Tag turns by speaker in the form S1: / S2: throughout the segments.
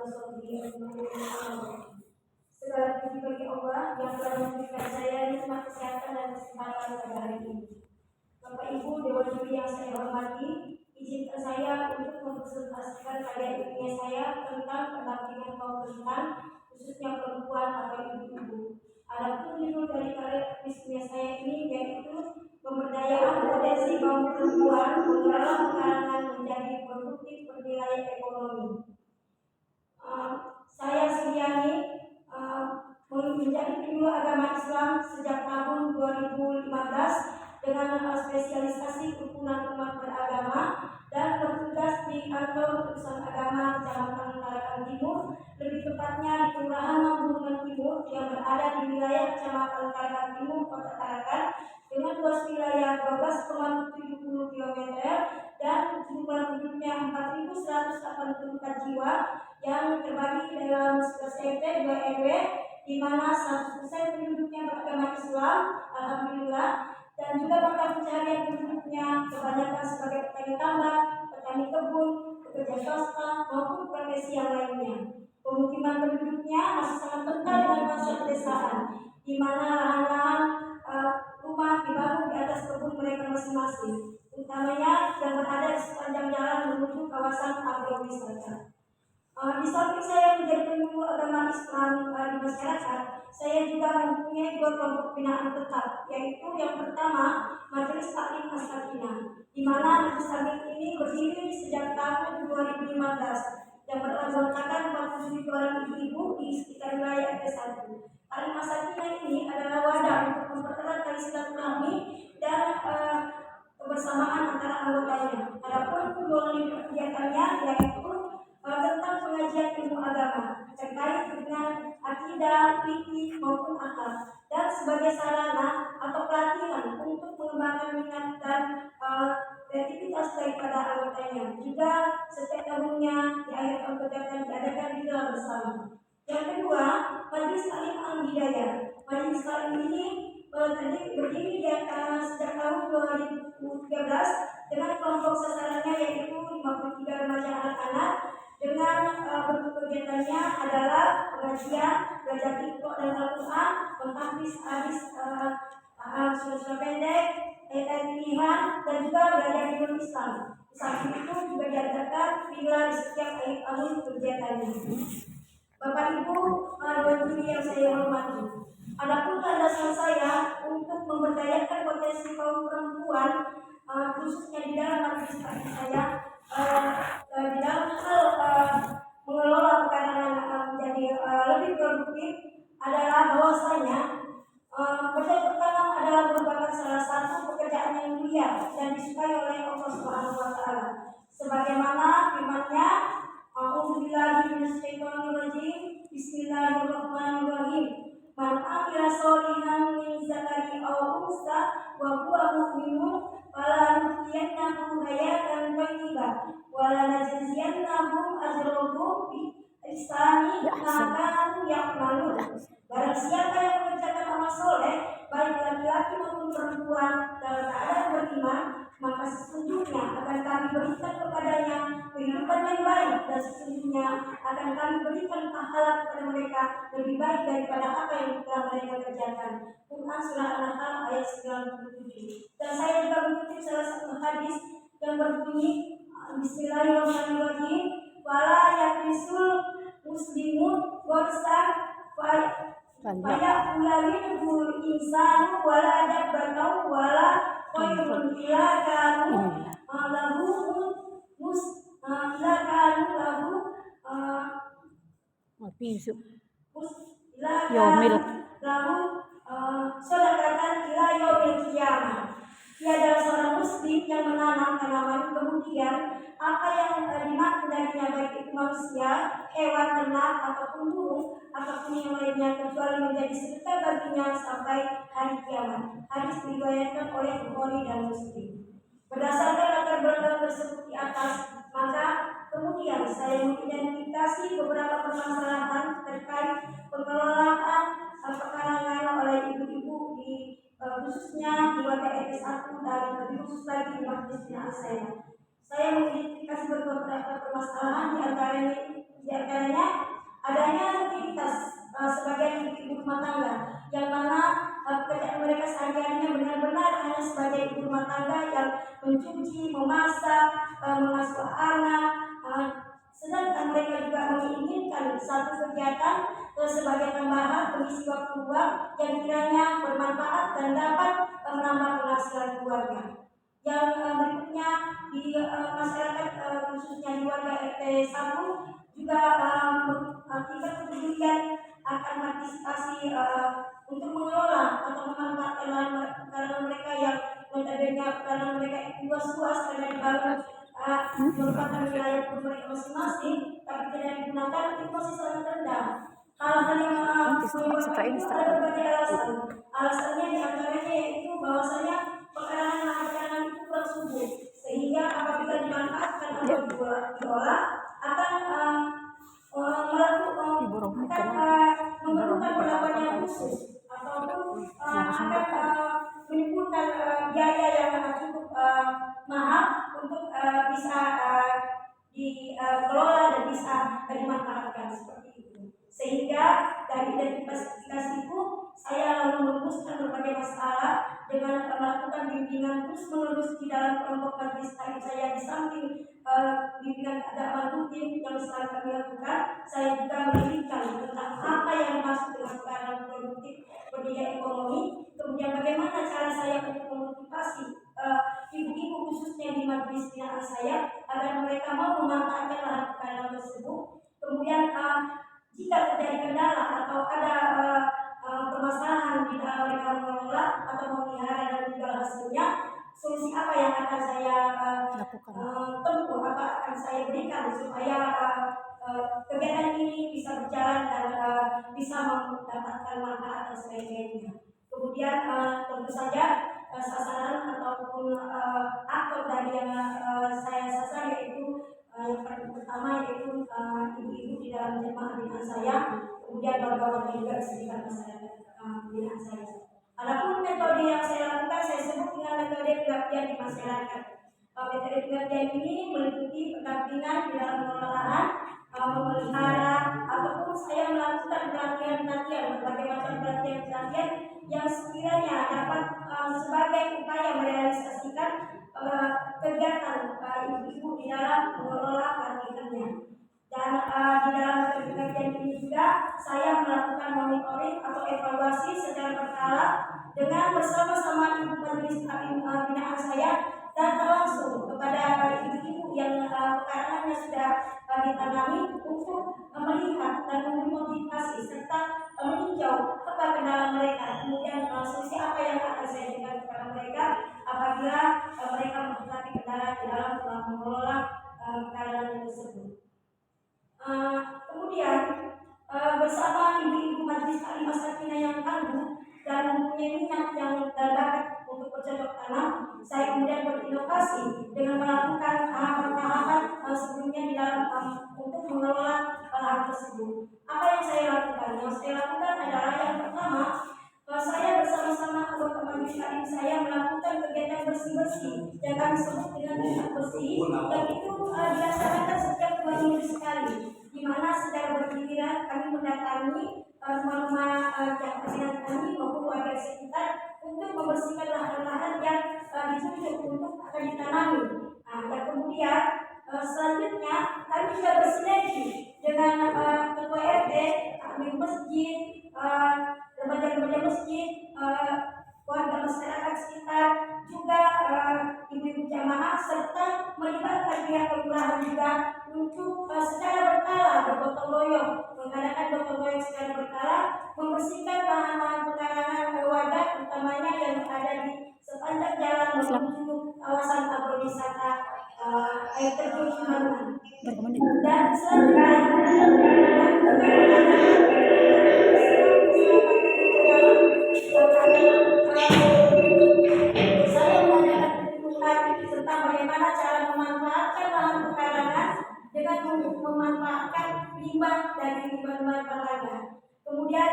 S1: Segala puji bagi Allah yang telah memberikan saya nikmat kesehatan dan kesempatan pada hari ini. Bapak Ibu Dewan Juri yang saya hormati, izinkan saya untuk mempresentasikan karya ilmiah saya tentang pendampingan kaum rentan, khususnya perempuan atau ibu-ibu. Adapun judul dari karya ilmiah saya ini yaitu pemberdayaan potensi kaum perempuan mengelola karangan menjadi produktif bernilai ekonomi. Saya Suryani menjadi penyuluh agama Islam sejak tahun 2015 dengan spesialisasi kerukunan umat beragama dan bertugas di kantor urusan agama Kecamatan Tarakan Timur, lebih tepatnya di Kelurahan Mambungan Timur yang berada di wilayah Kecamatan Tarakan Timur, Kota Tarakan, dengan luas wilayah 12,70 km dan jumlah penduduknya 4.184 jiwa yang terbagi dalam 11 RT 2 RW, di mana 100% penduduknya beragama Islam, alhamdulillah, dan juga mata pencaharian penduduknya kebanyakan sebagai petani tambak, petani kebun, pekerja swasta maupun profesi yang lainnya. Pemukiman penduduknya masih sangat kental dengan masa pedesaan, di mana lahan-lahan rumah dibangun di atas kebun mereka masing-masing, utamanya yang berada di sepanjang jalan menuju kawasan agrowisata. Di samping saya menjadi penyuluh agama Islam di masyarakat, saya juga mempunyai 2 kelompok binaan tetap, yaitu yang pertama Majelis Taklim As-Sakinah, di mana Majelis Taklim ini berdiri sejak tahun 2015 yang beranggotakan 47 orang ibu-ibu di sekitar wilayah RT 1. Taklim As-Sakinah ini adalah wadah untuk mempererat tali silaturahmi dan kebersamaan antara anggotanya. Adapun kedua kegiatannya yaitu tentang pengajian ilmu agama terkait dengan akidah, fikih maupun akhlak, dan sebagai sarana atau pelatihan untuk mengembangkan minat dan kreativitas daripada anggotanya. Juga setiap tahunnya di akhir tahun kegiatan diadakan digelar bersama. Yang kedua, Majelis Taklim Al-Hidayah. Majelis Taklim ini berdiri sejak tahun 2013 dengan kelompok sasarannya yaitu 53 remaja anak-anak dengan bentuk kegiatannya adalah pengajian, belajar Iqra dan Al-Quran, mentahfiz hadis surah pendek, ayat pilihan, dan juga belajar ilmu Islam. Di samping itu juga diadakan villa di setiap akhir tahun kegiatannya. Bapak Ibu Dewan Juri yang saya hormati, adapun landasan saya untuk memberdayakan potensi kaum perempuan khususnya di dalam majelis taklim saya di dalam hal mengelola pekarangan menjadi lebih produktif adalah bahwasanya pekerjaan pertama adalah merupakan salah satu pekerjaan yang mulia dan disukai oleh Allah Subhanahu wa taala. Sebagaimana firman-Nya, A'udzubillahi minasyaitonirrajim. Bismillahirrahmanirrahim. Man 'amila sholihan min dzakarin aw unsa wa huwa mu'minun falanuhyiyannahu hayatan thayyibah wa lanajziyannahum ajrahum bi ihsani ma kanu ya'malun. Barang siapa yang mengerjakan amal soleh, baik laki-laki maupun perempuan, dalam keadaan beriman, maka sesungguhnya akan kami berikan kepadanya kehidupan yang baik, dan sesungguhnya akan kami berikan pahala kepada mereka lebih baik daripada apa yang telah mereka kerjakan. Quran Surah An-Nahl ayat 97. Dan saya juga mengutip salah satu hadis yang berbunyi, Bismillahirrahmanirrahim, wala yaqisul muslimun warsan faya ulalil insanu wala dabbatau wala khairun ila kanu lahu ila kanu lahu
S2: Yomil
S1: lahu sodakatan ila yaumil qiyamah. Dia adalah seorang muslim yang menanam tanaman, kemudian apa yang dimakan darinya baik itu manusia, hewan, ternak ataupun burung ataupun yang lainnya, kecuali menjadi sedekah baginya sampai hari kiamat. Hadis diriwayatkan oleh Bukhari dan Muslim. Berdasarkan latar belakang tersebut di atas, maka kemudian saya mengidentifikasi beberapa permasalahan terkait pengelolaan pekarangan oleh ibu-ibu di khususnya di warga RT 1 dan lebih khusus lagi di majelis binaan saya. Saya mengidentifikasi beberapa permasalahan, di antaranya Di antaranya adanya aktivitas sebagai ibu rumah tangga yang mana pekerjaan mereka sehari-harinya benar-benar hanya sebagai ibu rumah tangga yang mencuci, memasak, mengasuh anak, sedangkan mereka juga menginginkan satu kegiatan sebagai tambahan pengisi waktu luang yang kiranya bermanfaat dan dapat menambah penghasilan keluarga. Yang berikutnya di masyarakat khususnya di warga RT 1 juga tingkat kepedulian akan partisipasi untuk mengelola atau memanfaatkan lahan mereka yang notabene karena mereka luas-luas karena dibangun merupakan wilayah mereka masing-masing, tapi tidak digunakan, itu masih sangat rendah. Hal-hal yang menyebabkan itu ada berbagai alasan. Alasannya diantaranya yaitu bahwasanya pekarangan lahan itu kurang subur, sehingga apabila dimanfaatkan atau diolah akan memerlukan perlakuan yang khusus ataupun akan menimbulkan biaya yang cukup mahal untuk bisa dikelola dan bisa dimanfaatkan seperti itu. Sehingga dari identifikasi itu saya lalu merumuskan berbagai masalah dengan melakukan bimbingan terus-menerus di dalam kelompok majelis taklim saya. Di samping bimbingan keagamaan rutin yang selalu kami lakukan, saya juga menelitikan tentang apa yang masuk dalam pekarangan produktif bernilai ekonomi, kemudian bagaimana cara saya untuk memotivasi ibu-ibu khususnya di majelis binaan saya agar mereka mau memanfaatkan lahan pekarangan tersebut. Kemudian jika terjadi kendala atau ada permasalahan di dalam mereka mengelola atau memelihara dan menjual hasilnya, solusi apa yang akan saya tempuh, apa akan saya berikan supaya kegiatan ini bisa berjalan dan bisa mendapatkan manfaat dan sebagainya. Kemudian tentu saja sasaran ataupun aktor dari yang saya sasar yaitu yang pertama yaitu ibu-ibu di dalam jemaah binaan saya, kemudian warga-warga juga sekitar masyarakat binaan saya. Adapun metode yang saya lakukan saya sebut dengan metode pengabdian di masyarakat. Metode pengabdian ini meliputi pendampingan di dalam mengelola lahan, memelihara, ataupun saya melakukan pelatihan-pelatihan, berbagai macam pelatihan-pelatihan yang sekiranya dapat sebagai upaya merealisasikan kegiatan ibu-ibu di dalam mengelola pelatihannya. Dan di dalam kajian ini juga saya melakukan monitoring atau evaluasi secara berkala dengan bersama-sama ibu majelis taklim binaan saya dan langsung kepada ibu-ibu yang pekarangannya sudah ditangani untuk melihat dan memberi motivasi serta meninjau apa kendala mereka, kemudian solusi apa yang akan saya berikan kepada mereka apabila mereka menghadapi kendala di dalam mengelola pekarangan tersebut. Kemudian bersama ibu-ibu majelis taklim Sakinah yang tangguh dan mempunyai minat yang dan bakat untuk bercocok tanam, saya kemudian berinovasi dengan melakukan tahapan-tahapan sebelumnya di dalam untuk mengelola lahan tersebut. Apa yang saya lakukan? Yang saya lakukan adalah yang pertama, saya bersama-sama anggota majelis taklim saya melakukan kegiatan bersih-bersih yang kami sebut dengan kegiatan bersih, dan itu dilaksanakan setiap 2 minggu sekali, di mana secara bergiliran kami mendatangi rumah-rumah jamaah kami maupun warga sekitar untuk membersihkan lahan-lahan yang dituju untuk akan ditanami. Dan kemudian selanjutnya kami juga bersinergi dengan ketua RT, kami masjid, remaja-remaja masjid, warga masyarakat sekitar, juga ibu-ibu jamaah, serta melibatkan pihak kelurahan juga untuk secara berkala bergotong royong, mengadakan gotong royong secara berkala, membersihkan lahan-lahan pekarangan warga, utamanya yang ada di sepanjang jalan menuju kawasan agrowisata air terjun Cimandan. Dan selanjutnya saya mengadakan perhitungan tentang bagaimana cara memanfaatkan lahan pekarangan dengan memanfaatkan limbah dari limbah-limbah tetangga. Kemudian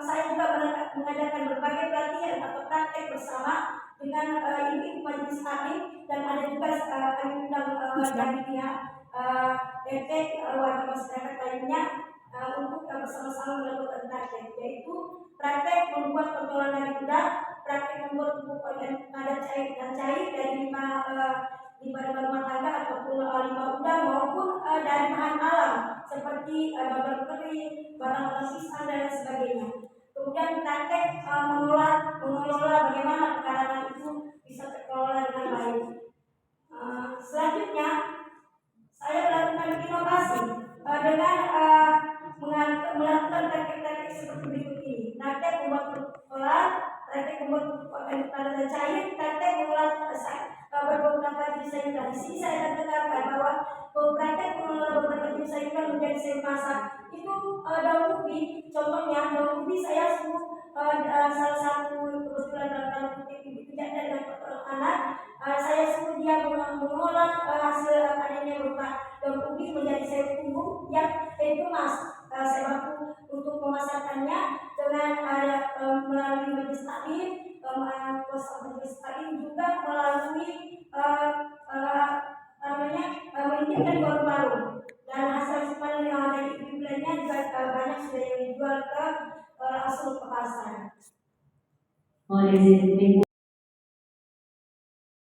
S1: saya juga mengadakan berbagai pelatihan atau praktek bersama dengan ibu majelis taklim, dan ada juga kami undang dari pihak PT warga masyarakat lainnya untuk bersama-sama melakukan praktek, yaitu praktek membuat pentolan dari udang, praktek membuat pupuk organik padat cair dan cair dari limbah rumah tangga ataupun limbah udang maupun dari bahan alam seperti daun kering, barang-barang sisa dan lain sebagainya. Kemudian praktek mengelola bagaimana pekarangan itu bisa terkelola dengan baik. Selanjutnya saya melakukan inovasi dengan melakukan praktek-praktek seperti berikut ini. Praktek membuat pentolan, praktek membuat pupuk organik padat dan cair, praktek mengolah beberapa jenis sayuran. Di sini saya akan tekankan bahwa praktek mengolah beberapa jenis sayuran menjadi sayur masak itu daun ubi. Contohnya daun ubi saya sebut salah satu kebetulan dalam tanda kutip ibu janda dengan pertolongan anak. Saya sebut dia mengolah hasil panennya berupa daun ubi menjadi sayur tumbuh yang dikemas. Saya mampu untuk memasarkannya dengan melalui majelis taklim, majelis taklim juga melalui menitipkan di warung-warung, dan hasil panen yang ada di lainnya juga banyak sudah yang dijual ke langsung ke pasar.